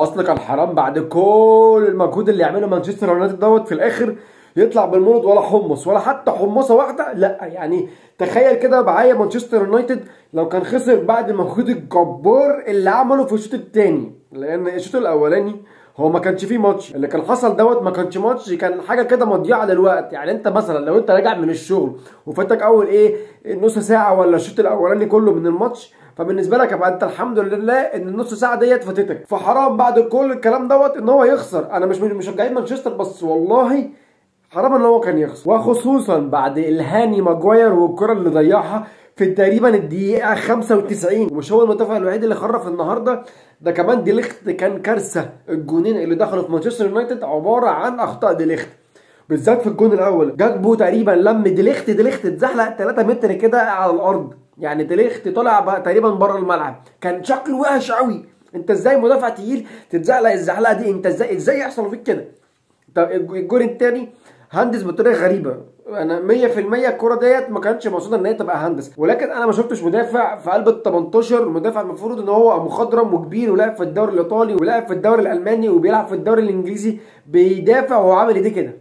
اصل كان حرام بعد كل المجهود اللي يعمله مانشستر يونايتد دوت في الاخر يطلع بالمولد ولا حمص ولا حتى حمصه واحده. لا يعني تخيل كده معايا مانشستر يونايتد لو كان خسر بعد المجهود الجبار اللي عمله في الشوط الثاني، لان الشوط الاولاني هو ما كانش فيه ماتش، اللي كان حصل دوت ما كانش ماتش، كان حاجه كده مضيعه للوقت. يعني انت مثلا لو انت راجع من الشغل وفاتك اول نص ساعه ولا الشوط الاولاني كله من الماتش، فبالنسبه لك يبقى انت الحمد لله ان النص ساعه ديت فاتتك. فحرام بعد كل الكلام دوت ان هو يخسر. انا مش من مشجعين مانشستر، بس والله حرام ان هو كان يخسر، وخصوصا بعد الهاني ماجواير والكره اللي ضيعها في تقريبا الدقيقه 95. ومش هو المدافع الوحيد اللي خرف النهارده، ده كمان دي ليخت كان كارثه. الجونين اللي دخلوا في مانشستر يونايتد عباره عن اخطاء دي ليخت، بالذات في الجون الاول. جاكبو تقريبا لم دي ليخت اتزحلق 3 متر كده على الارض، يعني دي ليخت طلع بقى تقريبا بره الملعب، كان شكله وحش قوي. انت ازاي مدافع تقيل تتزحلق الزحلقه دي؟ انت ازاي يحصل فيك كده؟ طب الجون الثاني هندس بطريقه غريبه. انا 100% الكره ديت ما كانتش مقصوده ان هي تبقى هندس، ولكن انا ما شفتش مدافع في قلب ال 18 مدافع المفروض ان هو مخضرم وكبير ولعب في الدوري الايطالي ولعب في الدوري الالماني وبيلعب في الدوري الانجليزي بيدافع وهو عامل ايديه كده.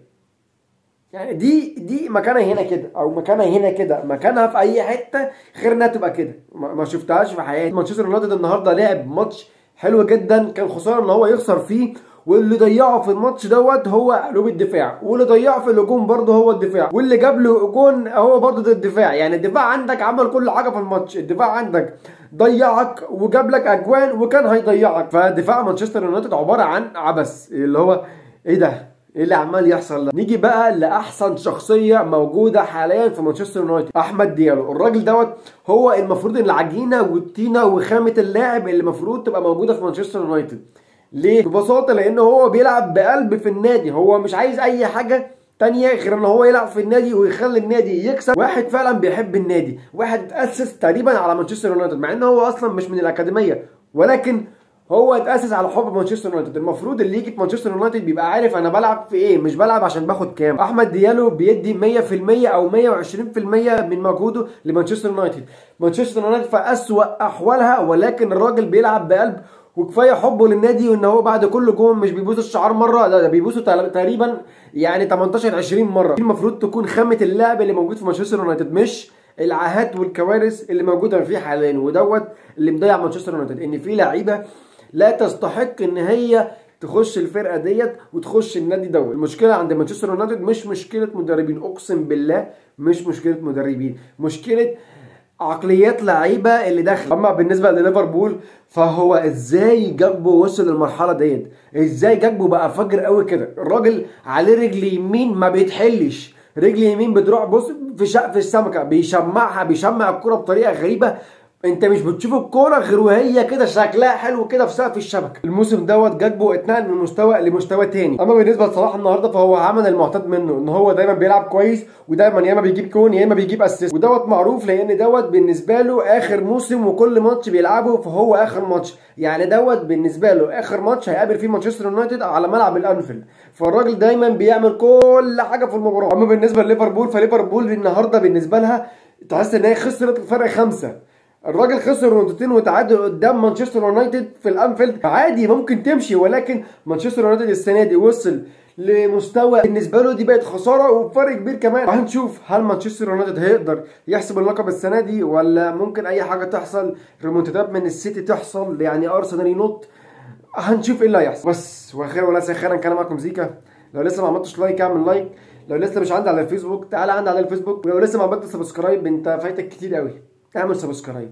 يعني دي مكانها هنا كده او مكانها هنا كده، مكانها في اي حته غير انها تبقى كده. ما شفتهاش في حياتي. مانشستر يونايتد النهارده لعب ماتش حلو جدا، كان خساره ان هو يخسر فيه، واللي ضيعه في الماتش دوت هو قلوب الدفاع، واللي ضيعه في الهجوم برضه هو الدفاع، واللي جاب له جون هو برضه الدفاع. يعني الدفاع عندك عمل كل حاجه في الماتش، الدفاع عندك ضيعك وجاب لك اجوان وكان هيضيعك. فدفاع مانشستر يونايتد عباره عن عبث، اللي هو ايه ده؟ ايه اللي عمال يحصل ده؟ نيجي بقى لاحسن شخصيه موجوده حاليا في مانشستر يونايتد، احمد ديالو. الراجل دوت هو المفروض العجينه والطينه وخامه اللاعب اللي المفروض تبقى موجوده في مانشستر يونايتد. ليه؟ ببساطه لان هو بيلعب بقلب في النادي، هو مش عايز اي حاجه تانية غير ان هو يلعب في النادي ويخلي النادي يكسب. واحد فعلا بيحب النادي، واحد اتأسس تقريبا على مانشستر يونايتد مع ان هو اصلا مش من الاكاديميه، ولكن هو اتأسس على حب مانشستر يونايتد. المفروض اللي يجي في مانشستر يونايتد بيبقى عارف انا بلعب في ايه، مش بلعب عشان باخد كام. احمد ديالو بيدي 100% او 120% من مجهوده لمانشستر يونايتد. مانشستر يونايتد في اسوأ احوالها، ولكن الراجل بيلعب بقلب، وكفايه حبه للنادي وان هو بعد كل جون مش بيبوس الشعار مره، ده بيبوسه تقريبا يعني 18 20 مره. المفروض تكون خامه اللاعب اللي موجود في مانشستر يونايتد، مش العاهات والكوارث اللي موجوده فيه حاليا. ودوت اللي مضيع مانشستر يونايتد، ان في لعيبه لا تستحق ان هي تخش الفرقه ديت وتخش النادي دوت. المشكله عند مانشستر يونايتد مش مشكله مدربين، اقسم بالله مش مشكله مدربين، مشكله عقليات لعيبه اللي داخل. اما بالنسبه لليفربول فهو ازاي جاكبو وصل للمرحله ديت؟ ازاي جاكبو بقى فجر قوي كده؟ الراجل عليه رجل يمين ما بيتحلش، رجل يمين بتروح بص في شقف السمكه، بيشمع الكره بطريقه غريبه. انت مش بتشوف الكوره غير وهي كده شكلها حلو كده في سقف الشبكه. الموسم دوت جاكبو اتنقل من مستوى لمستوى تاني. اما بالنسبه لصلاح النهارده فهو عمل المعتاد منه، ان هو دايما بيلعب كويس ودايما يا اما بيجيب كون يا اما بيجيب اسيست، ودوت معروف لان دوت بالنسبه له اخر موسم، وكل ماتش بيلعبه فهو اخر ماتش. يعني دوت بالنسبه له اخر ماتش هيقابل فيه مانشستر يونايتد على ملعب الانفيلد، فالراجل دايما بيعمل كل حاجه في المباراه. اما بالنسبه لليفربول فليفربول النهارده بالنسبه لها تحس ان هي خسرت فرق 5. الراجل خسر نقطتين وتعادل قدام مانشستر يونايتد في الانفيلد، عادي ممكن تمشي، ولكن مانشستر يونايتد السنه دي وصل لمستوى بالنسبه له دي بقت خساره وبفرق كبير كمان. هنشوف هل مانشستر يونايتد هيقدر يحسب اللقب السنه دي، ولا ممكن اي حاجه تحصل، ريمونتادات من السيتي تحصل، يعني ارسنال ينط. هنشوف ايه اللي هيحصل. بس واخيرا وليس اخيرا كان معكم زيكا. لو لسه ما عملتش لايك اعمل لايك، لو لسه مش عندي على الفيسبوك تعالى عندي على الفيسبوك، ولو لسه ما عملتش سبسكرايب انت فايتك كتير قوي، اعمل سبسكرايب.